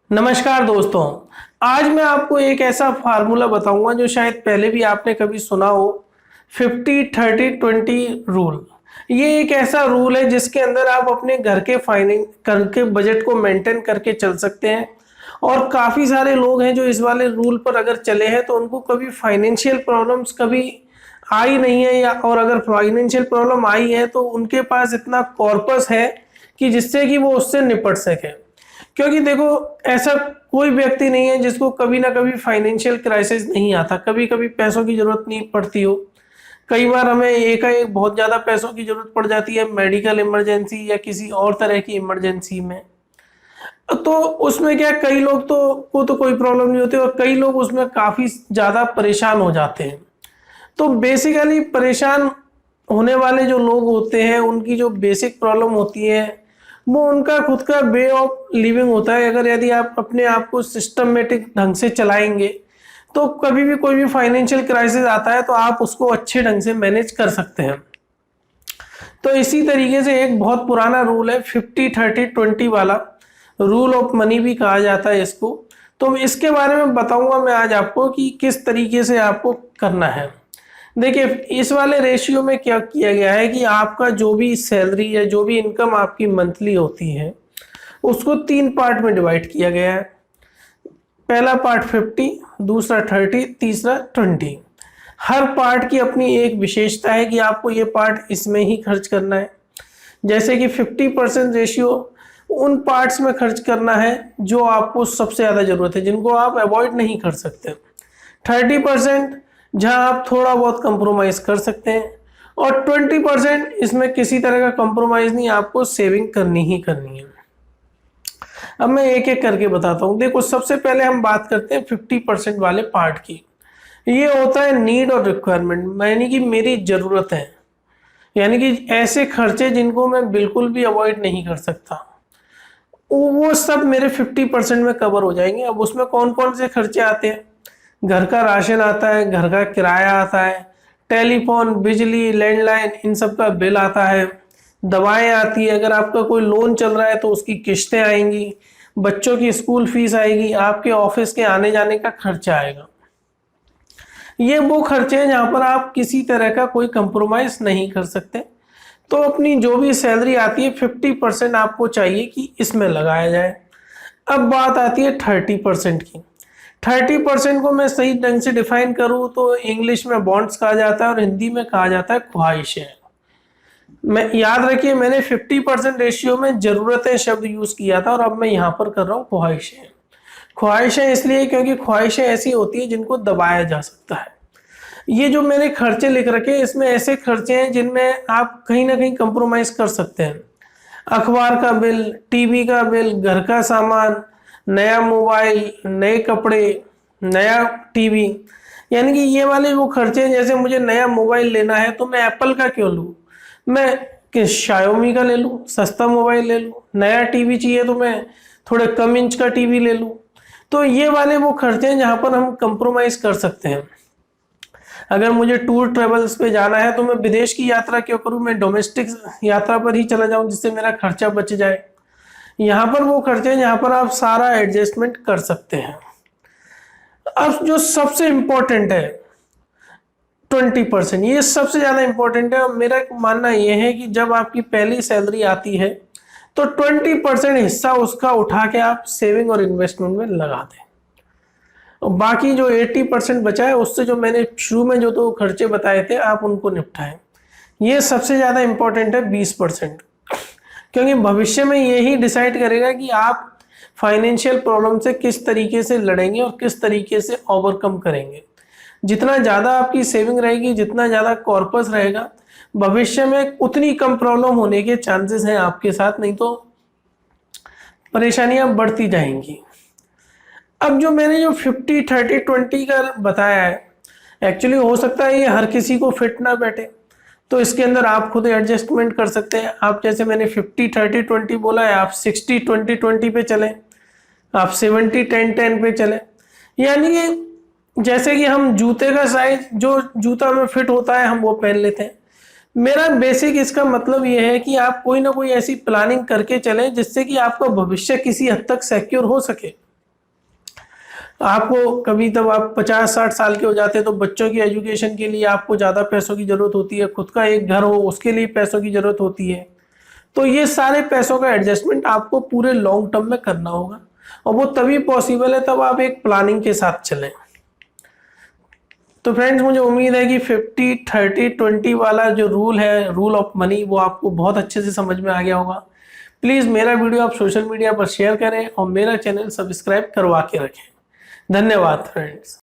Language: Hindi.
नमस्कार दोस्तों। आज मैं आपको एक ऐसा फार्मूला बताऊंगा जो शायद पहले भी आपने कभी सुना हो। 50-30-20 रूल। ये एक ऐसा रूल है जिसके अंदर आप अपने घर के फाइनेंस करके बजट को मेंटेन करके चल सकते हैं। और काफ़ी सारे लोग हैं जो इस वाले रूल पर अगर चले हैं तो उनको कभी फाइनेंशियल प्रॉब्लम्स कभी आई नहीं है, या और अगर फाइनेंशियल प्रॉब्लम आई है तो उनके पास इतना कॉर्पस है कि जिससे कि वो उससे निपट सके। क्योंकि देखो, ऐसा कोई व्यक्ति नहीं है जिसको कभी ना कभी फाइनेंशियल क्राइसिस नहीं आता, कभी कभी पैसों की जरूरत नहीं पड़ती हो। कई बार हमें एकाएक बहुत ज़्यादा पैसों की जरूरत पड़ जाती है, मेडिकल इमरजेंसी या किसी और तरह की इमरजेंसी में। तो उसमें क्या, कई लोग तो कोई प्रॉब्लम नहीं होती और कई लोग उसमें काफ़ी ज़्यादा परेशान हो जाते हैं। तो बेसिकली परेशान होने वाले जो लोग होते हैं उनकी जो बेसिक प्रॉब्लम होती है वो उनका खुद का वे ऑफ लिविंग होता है। अगर यदि आप अपने आप को सिस्टमेटिक ढंग से चलाएंगे तो कभी भी कोई भी फाइनेंशियल क्राइसिस आता है तो आप उसको अच्छे ढंग से मैनेज कर सकते हैं। तो इसी तरीके से एक बहुत पुराना रूल है 50-30-20 वाला, रूल ऑफ मनी भी कहा जाता है इसको। तो इसके बारे में बताऊंगा मैं आज आपको कि किस तरीके से आपको करना है। देखिए, इस वाले रेशियो में क्या किया गया है कि आपका जो भी सैलरी या जो भी इनकम आपकी मंथली होती है उसको 3 पार्ट में डिवाइड किया गया है। पहला पार्ट 50, दूसरा 30, तीसरा 20। हर पार्ट की अपनी एक विशेषता है कि आपको ये पार्ट इसमें ही खर्च करना है। जैसे कि 50% रेशियो उन पार्ट्स में खर्च करना है जो आपको सबसे ज़्यादा ज़रूरत है, जिनको आप अवॉइड नहीं कर सकते। 30% जहां आप थोड़ा बहुत कंप्रोमाइज़ कर सकते हैं, और 20% इसमें किसी तरह का कंप्रोमाइज़ नहीं, आपको सेविंग करनी ही करनी है। अब मैं एक एक करके बताता हूँ। देखो, सबसे पहले हम बात करते हैं 50% वाले पार्ट की। ये होता है नीड और रिक्वायरमेंट, यानी कि मेरी ज़रूरत है, यानी कि ऐसे खर्चे जिनको मैं बिल्कुल भी अवॉइड नहीं कर सकता, वो सब मेरे 50% में कवर हो जाएंगे। अब उसमें कौन कौन से खर्चे आते हैं? घर का राशन आता है, घर का किराया आता है, टेलीफोन, बिजली, लैंडलाइन, इन सब का बिल आता है, दवाएं आती है, अगर आपका कोई लोन चल रहा है तो उसकी किस्तें आएंगी, बच्चों की स्कूल फीस आएगी, आपके ऑफिस के आने जाने का खर्चा आएगा। ये वो खर्चे हैं जहाँ पर आप किसी तरह का कोई कंप्रोमाइज नहीं कर सकते। तो अपनी जो भी सैलरी आती है 50% आपको चाहिए कि इसमें लगाया जाए। अब बात आती है 30% की। 30% को मैं सही ढंग से डिफाइन करूँ तो इंग्लिश में बॉन्ड्स कहा जाता है और हिंदी में कहा जाता है ख्वाहिशें। मैं याद रखिए, मैंने 50% रेशियो में जरूरतें शब्द यूज किया था और अब मैं यहाँ पर कर रहा हूँ ख्वाहिशें। ख्वाहिशें इसलिए क्योंकि ख्वाहिशें ऐसी होती है जिनको दबाया जा सकता है। ये जो मैंने खर्चे लिख रखे हैं इसमें ऐसे खर्चे हैं जिनमें आप कहीं ना कहीं कंप्रोमाइज कर सकते हैं। अखबार का बिल, टीवी का बिल, घर का सामान, नया मोबाइल, नए कपड़े, नया टीवी, यानी कि ये वाले वो खर्चे हैं। जैसे मुझे नया मोबाइल लेना है तो मैं एप्पल का क्यों लूँ, मैं किस शायोमी का ले लूँ, सस्ता मोबाइल ले लूँ। नया टीवी चाहिए तो मैं थोड़े कम इंच का टीवी ले लूँ। तो ये वाले वो खर्चे हैं जहाँ पर हम कंप्रोमाइज कर सकते हैं। अगर मुझे टूर ट्रेवल्स पे जाना है तो मैं विदेश की यात्रा क्यों करूं, मैं डोमेस्टिक यात्रा पर ही चला जाऊं जिससे मेरा खर्चा बच जाए। यहाँ पर वो खर्चे हैं जहाँ पर आप सारा एडजस्टमेंट कर सकते हैं। अब जो सबसे इम्पोर्टेंट है 20%, ये सबसे ज़्यादा इम्पोर्टेंट है। और मेरा मानना ये है कि जब आपकी पहली सैलरी आती है तो 20% हिस्सा उसका उठा के आप सेविंग और इन्वेस्टमेंट में लगा दें, और बाकी जो 80% बचा है उससे जो मैंने शुरू में जो तो खर्चे बताए थे आप उनको निपटाएं। ये सबसे ज़्यादा इम्पोर्टेंट है 20%, क्योंकि भविष्य में यही डिसाइड करेगा कि आप फाइनेंशियल प्रॉब्लम से किस तरीके से लड़ेंगे और किस तरीके से ओवरकम करेंगे। जितना ज़्यादा आपकी सेविंग रहेगी, जितना ज़्यादा कॉर्पस रहेगा, भविष्य में उतनी कम प्रॉब्लम होने के चांसेस हैं आपके साथ, नहीं तो परेशानियां बढ़ती जाएंगी। अब जो मैंने जो 50-30-20 का बताया है, एक्चुअली हो सकता है ये हर किसी को फिट ना बैठे, तो इसके अंदर आप खुद एडजस्टमेंट कर सकते हैं। आप जैसे मैंने 50-30-20 बोला है, आप 60-20-20 पे चलें, आप 70-10-10 पे चलें। यानी कि जैसे कि हम जूते का साइज, जो जूता में फिट होता है हम वो पहन लेते हैं। मेरा बेसिक इसका मतलब ये है कि आप कोई ना कोई ऐसी प्लानिंग करके चलें जिससे कि आपका भविष्य किसी हद तक सिक्योर हो सके। आपको कभी तब आप 50-60 साल के हो जाते हैं तो बच्चों की एजुकेशन के लिए आपको ज़्यादा पैसों की ज़रूरत होती है, खुद का एक घर हो उसके लिए पैसों की ज़रूरत होती है। तो ये सारे पैसों का एडजस्टमेंट आपको पूरे लॉन्ग टर्म में करना होगा, और वो तभी पॉसिबल है तब आप एक प्लानिंग के साथ चलें। तो फ्रेंड्स, मुझे उम्मीद है कि 50-30-20 वाला जो रूल है, रूल ऑफ मनी, वो आपको बहुत अच्छे से समझ में आ गया होगा। प्लीज़ मेरा वीडियो आप सोशल मीडिया पर शेयर करें और मेरा चैनल सब्सक्राइब करवा के रखें। धन्यवाद फ्रेंड्स।